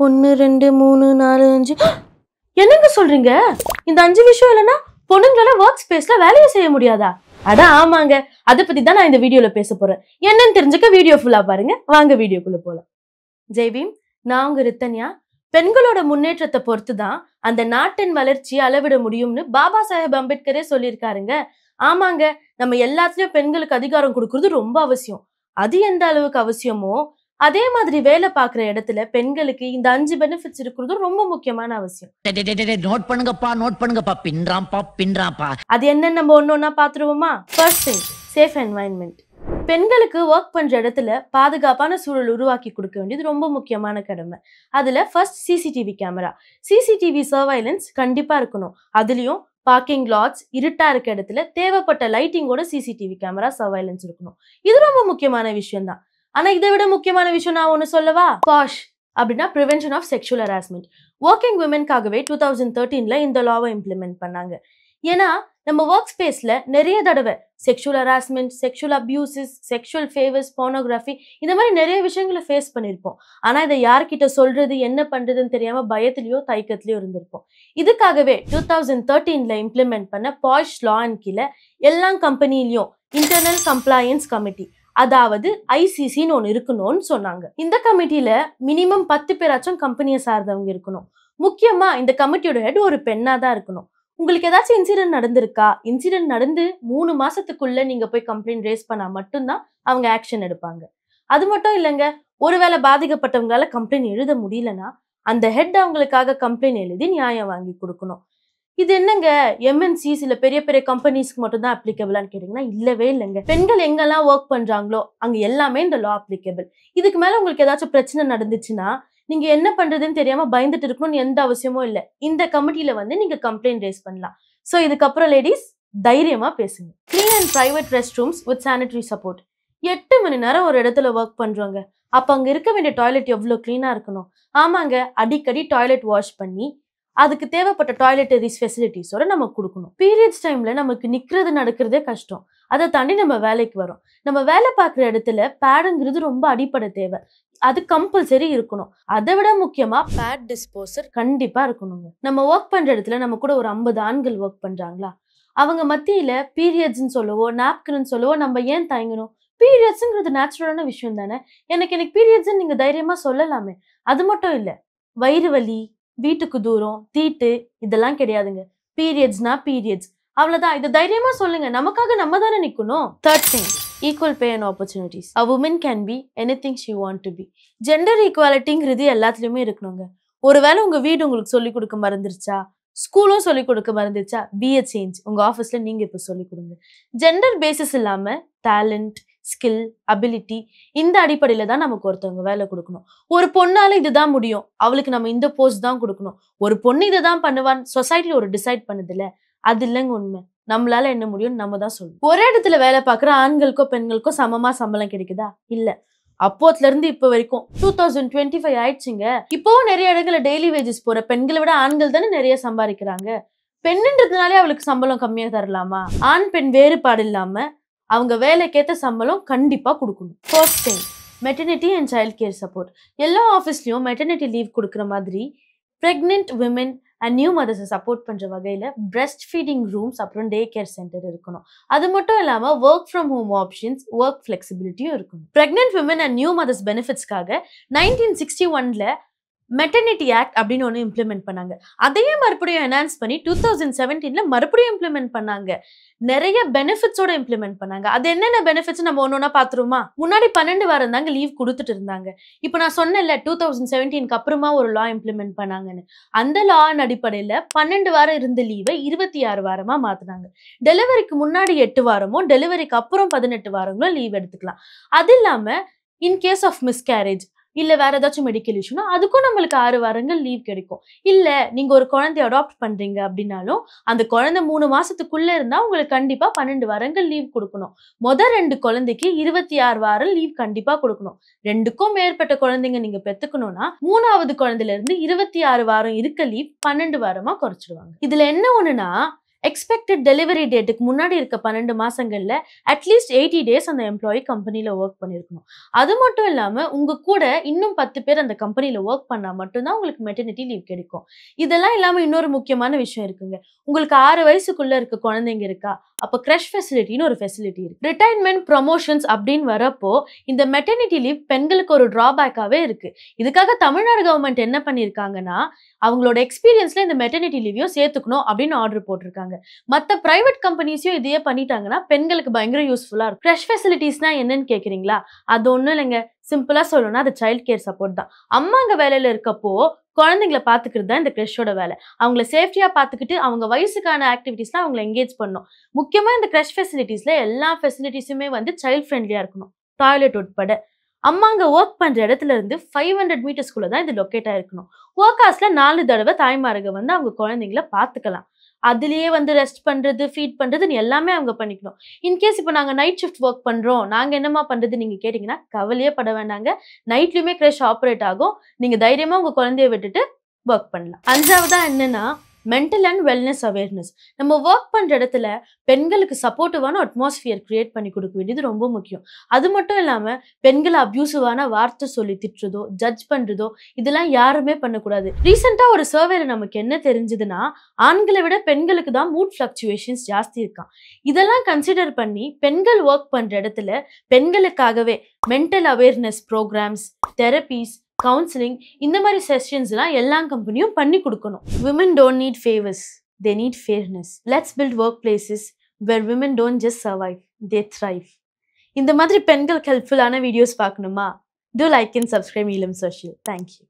1 2 3 4 5 என்னங்க சொல்றீங்க? இந்த 5 விஷயம் இல்லனா பொண்ணுங்களால வொர்க் ஸ்பேஸ்ல வேலைய செய்ய முடியாதா? அட ஆமாங்க. அத பத்தி தான் நான் இந்த வீடியோல பேச போறேன். என்னன்னு தெரிஞ்சுக்க வீடியோ ஃபுல்லா பாருங்க. வாங்க வீடியோக்குள்ள போலாம். ஜெய் பீம். நான் உங்க ரித்தன்யா. பெண்களோட முன்னேற்றத்தை பொறுத்து தான் அந்த நாட்டின் வளர்ச்சியை அளவிட முடியும்னு பாபா சாஹேப் அம்பேத்கரே சொல்லியிருக்காருங்க. ஆமாங்க, நம்ம எல்லாத்துலயும் பெண்களுக்கு அதிகாரம் கொடுக்கறது ரொம்ப அவசியம். அது எந்த அளவுக்கு அவசியமோ அதே மாதிரி வேலை பார்க்குற இடத்துல பெண்களுக்கு இந்த 5 பெனிஃபிட்ஸ் இருக்கிறது ரொம்ப முக்கியமான அவசியம். நோட் பண்ணுங்கப்பா பின்றாம்பா. அது என்ன நம்ம ஒன்னொன்னா பாத்துருவோமா? First thing, safe environment. பெண்களுக்கு ஒர்க் பண்ற இடத்துல பாதுகாப்பான சூழல் உருவாக்கி கொடுக்க வேண்டியது ரொம்ப முக்கியமான கடமை. அதுல first CCTV camera. CCTV surveillance கண்டிப்பா இருக்கணும். அதுலயும் பார்க்கிங் லாட்ஸ், இருட்டா இருக்க இடத்துல தேவைப்பட்ட லைட்டிங்கோட சிசிடிவி கேமரா சர்வைலன்ஸ் இருக்கணும். இது ரொம்ப முக்கியமான விஷயம் தான். ஆனா இதை விட முக்கியமான விஷயம் நான் ஒண்ணு சொல்லவா? பாஷ் அப்படின்னா prevention of sexual harassment. Working விமென்காகவே 2013ல இந்த லாவை இம்ப்ளிமெண்ட் பண்ணாங்க. ஏன்னா நம்ம ஒர்க் ஸ்பேஸ்ல நிறைய தடவை sexual harassment, sexual abuses, sexual favours, pornography இந்த மாதிரி நிறைய விஷயங்களை ஃபேஸ் பண்ணியிருப்போம். ஆனா இதை யார்கிட்ட சொல்றது, என்ன பண்றதுன்னு தெரியாம பயத்திலயோ தயக்கத்திலயோ இருந்திருப்போம். இதுக்காகவே 2013ல இம்ப்ளிமெண்ட் பண்ண பாஷ் லா அண்ட் கீழே எல்லா கம்பெனிலையும் இன்டர்னல் கம்ப்ளையன்ஸ் கமிட்டி, அதாவது ஐசிசின்னு ஒன்று இருக்கணும்னு சொன்னாங்க. இந்த கமிட்டியில மினிமம் 10 பேராச்சும் கம்பெனியை சார்ந்தவங்க இருக்கணும். முக்கியமா இந்த கமிட்டியோட ஹெட் ஒரு பெண்ணா தான் இருக்கணும். உங்களுக்கு ஏதாச்சும் இன்சிடென்ட் நடந்திருக்கா? இன்சிடென்ட் நடந்து 3 மாசத்துக்குள்ள நீங்க போய் கம்ப்ளைண்ட் ரேஸ் பண்ணா மட்டும்தான் அவங்க ஆக்ஷன் எடுப்பாங்க. அது மட்டும் இல்லைங்க, ஒருவேளை பாதிக்கப்பட்டவங்களால கம்ப்ளைண்ட் எழுத முடியலன்னா அந்த ஹெட் அவங்களுக்காக கம்ப்ளைண்ட் எழுதி நியாயம் வாங்கி கொடுக்கணும். இது என்னங்க எம்என்சி சில பெரிய பெரிய கம்பெனிஸ்க்கு மட்டும் தான் அப்ளிகபிளான்னு கேட்டீங்கன்னா இல்லவே இல்லைங்க. பெண்கள் எங்கெல்லாம் ஒர்க் பண்றாங்களோ அங்க எல்லாமே இந்த லா அப்ளிகபிள். இதுக்கு மேல உங்களுக்கு ஏதாச்சும் பிரச்சனை நடந்துச்சுன்னா நீங்க என்ன பண்றதுன்னு தெரியாம பயந்துட்டு இருக்கணும்னு எந்த அவசியமும் இல்லை. இந்த கமிட்டியில வந்து நீங்க கம்ப்ளைண்ட் ரேஸ் பண்ணலாம். ஸோ இதுக்கப்புறம் லேடிஸ் தைரியமா பேசுங்க. Clean and private rest rooms with sanitary support. 8 மணி நேரம் ஒரு இடத்துல ஒர்க் பண்றோங்க. அப்ப அங்க இருக்க வேண்டிய டாய்லெட் எவ்வளவு கிளீனா இருக்கணும். ஆமாங்க, அடிக்கடி டாய்லெட் வாஷ் பண்ணி அதுக்கு தேவைப்பட்ட டாய்லெட்டரிஸ் ஃபெசிலிட்டிஸோட நம்ம கொடுக்கணும். பீரியட்ஸ் டைம்ல நமக்கு நிக்கிறது நடக்கிறதே கஷ்டம். அதை தாண்டி நம்ம வேலைக்கு வரோம். நம்ம வேலை பார்க்குற இடத்துல பேடுங்கிறது ரொம்ப அடிப்படை தேவை. அது கம்பல்சரி இருக்கணும். அதை விட முக்கியமா பேட் டிஸ்போசர் கண்டிப்பா இருக்கணுங்க. நம்ம ஒர்க் பண்ற இடத்துல நம்ம கூட ஒரு 50 ஆண்கள் ஒர்க் பண்றாங்களா, அவங்க மத்தியில பீரியட்ஸ்ன்னு சொல்லவோ நாப்கின்னு சொல்லவோ நம்ம ஏன் தயங்கணும்? பீரியட்ஸ்ங்கிறது நேச்சுரலான விஷயம் தானே. எனக்கு பீரியட்ஸ்ன்னு நீங்க தைரியமா சொல்லலாமே. அது மட்டும் இல்ல, வயிறு வலி, வீட்டுக்கு தூரம், தீட்டு இதெல்லாம் கிடையாதுங்க. பீரியட்ஸ்னா பீரியட்ஸ், அவ்வளவுதான். இது தைரியமா சொல்லுங்க. நமக்காக நம்ம தானே நிக்கணும். Third thing, equal pay and opportunities. A woman can be anything she want to be. Gender ஈக்குவாலிட்டிங்கிறது எல்லாத்துலயுமே இருக்கணுங்க. ஒருவேளை உங்க வீடு உங்களுக்கு சொல்லிக் கொடுக்க மறந்துருச்சா, ஸ்கூலும் சொல்லிக் கொடுக்க மறந்துருச்சா, பி எ சேஞ்ச். உங்க ஆஃபீஸ்ல நீங்க இப்ப சொல்லிக் கொடுங்க. ஜெண்டர் பேசிஸ் இல்லாம டேலண்ட், ஸ்கில், அபிலிட்டி இந்த அடிப்படையில தான் நமக்கு ஒருத்தவங்க வேலை கொடுக்கணும். ஒரு பொண்ணால இதுதான் முடியும், அவளுக்கு நம்ம இந்த போஸ்ட் தான் கொடுக்கணும். ஒரு பொண்ணு இதுதான் பண்ணுவான்னு சொசைட்டி ஒரு டிசைட் பண்ணுது இல்ல, அது இல்லைங்க உண்மை. நம்மளால என்ன முடியும்னு நம்ம தான் சொல்லணும். ஒரே இடத்துல வேலை பார்க்குற ஆண்களுக்கோ பெண்களுக்கோ சமமா சம்பளம் கிடைக்குதா? இல்ல. அப்போத்துல இருந்து இப்ப வரைக்கும் 2025 ஆயிடுச்சுங்க. இப்பவும் நிறைய இடங்கள்ல டெய்லி வேஜஸ் போற பெண்களை விட ஆண்கள் தானே நிறைய சம்பாதிக்கிறாங்க. பெண்ணுன்றதுனாலே அவளுக்கு சம்பளம் கம்மியா தரலாமா? ஆண் பெண் வேறுபாடு இல்லாம அவங்க வேலைக்கேற்ற சம்பளம் கண்டிப்பா கொடுக்கணும். First thing, maternity and child care support. எல்லா ஆஃபீஸ்லயும் மெட்டர்னிட்டி லீவ் கொடுக்குற மாதிரி பிரெக்னென்ட் விமென் அண்ட் நியூ மதர்ஸை சப்போர்ட் பண்ற வகையில பிரெஸ்ட் ஃபீடிங் ரூம்ஸ் அப்புறம் டே கேர் சென்டர் இருக்கணும். அது மட்டும் இல்லாம work from home options, work ஃபிளெக்சிபிலிட்டியும் இருக்கணும். Pregnant women and new mothers பெனிஃபிட்ஸ்க்காக 1961ல மெட்டர்னிட்டி ஆக்ட் அப்படின்னு ஒன்று இம்ப்ளிமெண்ட் பண்ணாங்க. அதையே மறுபடியும் என்ஹான்ஸ் பண்ணி 2017ல மறுபடியும் இம்ப்ளிமெண்ட் பண்ணாங்க. நிறைய பெனிஃபிட்ஸோட இம்ப்ளிமெண்ட் பண்ணாங்க. அது என்னென்ன பெனிஃபிட்ஸ் நம்ம ஒன்னொன்னா பாத்துருமா? முன்னாடி 12 வாரம் தாங்க லீவ் கொடுத்துட்டு இருந்தாங்க. இப்போ நான் சொன்னேன்ல 2017க்கு அப்புறமா ஒரு லா இம்ப்ளிமெண்ட் பண்ணாங்கன்னு. அந்த லான் அடிப்படையில 12 வாரம் இருந்த லீவை 26 வாரமா மாத்தினாங்க. டெலிவரிக்கு முன்னாடி 8 வாரமும் டெலிவரிக்கு அப்புறம் 18 வாரங்களும் லீவ் எடுத்துக்கலாம். அது இல்லாம இன்கேஸ் ஆஃப் மிஸ்கேரேஜ் இல்ல வேற ஏதாச்சும் மெடிக்கல் இஷ்யூனா அதுக்கும் நம்மளுக்கு 6 வாரங்கள் லீவ் கிடைக்கும். இல்ல நீங்க ஒரு குழந்தைய அடாப்ட் பண்றீங்க அப்படின்னாலும் அந்த குழந்தை 3 மாசத்துக்குள்ள இருந்தா உங்களுக்கு கண்டிப்பா 12 வாரங்கள் லீவ் கொடுக்கணும். முதல் 2 குழந்தைக்கு 26 வாரம் லீவ் கண்டிப்பா கொடுக்கணும். 2க்கும் மேற்பட்ட குழந்தைங்க நீங்க பெத்துக்கணும்னா 3வது குழந்தையில இருந்து 26 வாரம் இருக்க லீவ் 12 வாரமா குறைச்சிடுவாங்க. இதுல என்ன ஒண்ணுனா எக்ஸ்பெக்டட் டெலிவரி டேட்டுக்கு முன்னாடி இருக்க 12 மாசங்கள்ல அட்லீஸ்ட் 80 டேஸ் அந்த எம்ப்ளாயி கம்பெனில ஒர்க் பண்ணியிருக்கணும். அது மட்டும் இல்லாம உங்க கூட இன்னும் 10 பேர் அந்த கம்பெனில ஒர்க் பண்ணா மட்டும்தான் உங்களுக்கு மெட்டர்னிட்டி லீவ் கிடைக்கும். இதெல்லாம் இல்லாம இன்னொரு முக்கியமான விஷயம் இருக்குங்க. உங்களுக்கு 6 வயசுக்குள்ள இருக்க குழந்தைங்க இருக்கா, அப்ப கிரஷ் ஃபெசிலிட்டின்னு ஒரு ஃபெசிலிட்டி இருக்கு. ரிட்டையர்மெண்ட் ப்ரொமோஷன்ஸ் அப்படின்னு வரப்போ இந்த மெட்டர்னிட்டி லீவ் பெண்களுக்கு ஒரு டிராபேக்காவே இருக்கு. இதுக்காக தமிழ்நாடு கவர்மெண்ட் என்ன பண்ணிருக்காங்கன்னா, அவங்களோட எக்ஸ்பீரியன்ஸ்ல இந்த மெட்டர்னிட்டி லீவையும் சேர்த்துக்கணும் அப்படின்னு ஆர்டர் போட்டிருக்காங்க. மத்த பிரைவேட் கம்பெனிஸையும் இதையே பண்ணிட்டாங்கன்னா பெண்களுக்கு பயங்கர யூஸ்ஃபுல்லா இருக்கும். கிரஷ் ஃபெசிலிட்டிஸ்னா என்னன்னு கேக்குறீங்களா? அது ஒண்ணும் இல்லைங்க. சிம்பிளா சொல்லணும்னா அது சைல்ட் கேர் சப்போர்ட் தான். அம்மாங்க வேலையில இருக்கப்போ குழந்தைங்களை பாத்துக்கிறது தான் இந்த கிரஷோட வேலை. அவங்கள சேஃப்டியா பாத்துக்கிட்டு அவங்க வயசுக்கான ஆக்டிவிட்டிஸ்ல அவங்களை என்கேஜ் பண்ணணும். முக்கியமா இந்த கிரஷ் ஃபெசிலிட்டிஸ்ல எல்லா ஃபெசிலிட்டிஸுமே வந்து சைல்ட் ஃப்ரெண்ட்லியா இருக்கணும், டாய்லெட் உட்பட. அம்மாங்க ஒர்க் பண்ற இடத்துல இருந்து 500 மீட்டர்ஸ்குள்ள தான் இது லொக்கேட் ஆயிருக்கணும். ஒர்க் ஹவர்ஸ்ல 4 தடவை தாய்மார்கள் வந்து அவங்க குழந்தைங்களை பாத்துக்கலாம். அதுலயே வந்து ரெஸ்ட் பண்றது, ஃபீட் பண்றதுன்னு எல்லாமே அவங்க பண்ணிக்கணும். இன்கேஸ் இப்போ நாங்க நைட் ஷிஃப்ட் ஒர்க் பண்றோம், நாங்க என்னமா பண்றது நீங்க கேட்டீங்கன்னா கவலையே பட வேண்டாங்க. நைட்லயுமே கிரஷ் ஆப்ரேட் ஆகும். நீங்க தைரியமா உங்க குழந்தைய விட்டுட்டு ஒர்க் பண்ணலாம். 5வதா என்னன்னா மென்டல் அண்ட் வெல்னஸ் அவேர்னஸ். நம்ம ஒர்க் பண்ற இடத்துல பெண்களுக்கு சப்போர்ட்டிவான அட்மாஸ்பியர் கிரியேட் பண்ணி கொடுக்க வேண்டியது ரொம்ப முக்கியம். அது மட்டும் இல்லாம பெண்களை அபியூசிவான வார்த்தை சொல்லி திட்டுறதோ, ஜட்ஜ் பண்றதோ இதெல்லாம் யாருமே பண்ணக்கூடாது. ரீசெண்டா ஒரு சர்வேல நமக்கு என்ன தெரிஞ்சதுன்னா, ஆண்களை விட பெண்களுக்கு தான் மூட் ஃபிளக்சுவேஷன்ஸ் ஜாஸ்தி இருக்காம். இதெல்லாம் கன்சிடர் பண்ணி பெண்கள் ஒர்க் பண்ற இடத்துல பெண்களுக்காகவே mental awareness programmes, therapies, counselling இந்த மாதிரி செஷன்ஸ்லாம் எல்லா கம்பெனியும் பண்ணி கொடுக்கணும். Women don't need favors, they need fairness. Let's build workplaces where women don't just survive, they thrive. இந்த மாதிரி பெண்களுக்கு ஹெல்ப்ஃபுல்லான வீடியோஸ் பார்க்கணுமா? Do like and subscribe Elam Social. Thank you.